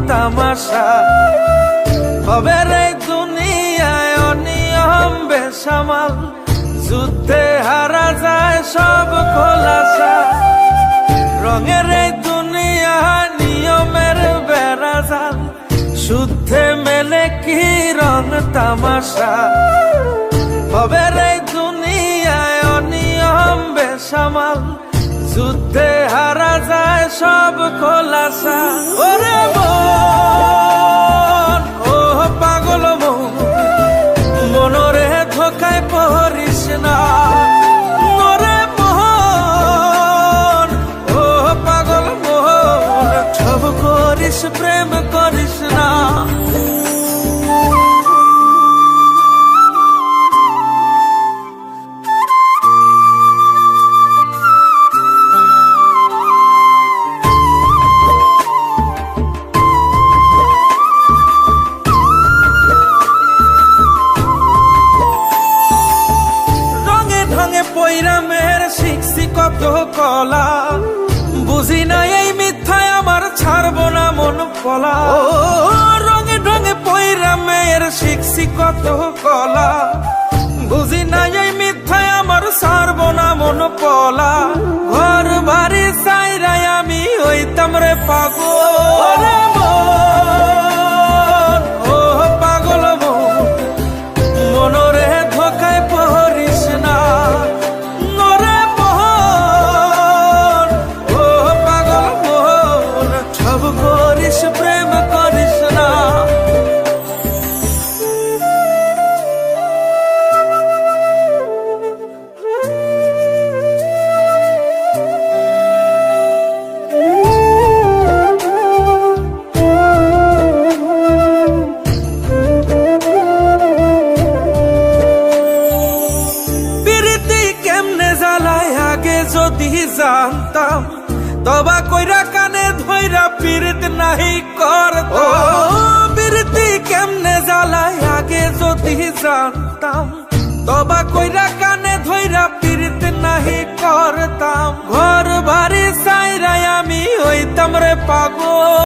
তামাশা হবে রে দুনিয়ায় অনিয়ম বেসামাল, যুদ্ধে হারা যায় সব খোলাসা। রঙের এই দুনিয়া নিয়মের বেড়াজাল, শুদ্ধে মেলে কি রং তামাশা হবে রে দুনিয়ায় অনিয়ম বেসামাল, যুদ্ধে হারা যায় সব খোলাসা। ওরে মন, ও পাগল মন, মনরে ধোকায় পড়িস না। ওরে মন, ও পাগল মন, সব করিস প্রেম করিস না। পৈরামের শিখছি কত কলা, বুঝি না এই মিথ্যায় আমার ছাড়বো না মন পলা। রঙে ঢঙে পৈরামের শিখছি কত কলা, বুঝি না এই মিথ্যায় আমার ছাড়বো না মন পলা। ঘর বাড়ি চাইরাই আমি হইতাম রে পাগল। ও পাগল মন, মনরে ধোকায় পড়িস না। প্রেম করিস না। প্রীতি কেমনে জ্বালায় আগে যদি জানতাম, তবা কইরা কানে ধইরা পীড়িত নাহি করতাম। প্রীতি কেমনে জ্বালায় আগে যদি জানতাম, তবা কইরা কানে ধইরা পীড়িত নাহি করতাম। ঘর বাড়ি চাইরাই আমি হইতাম রে পাগল।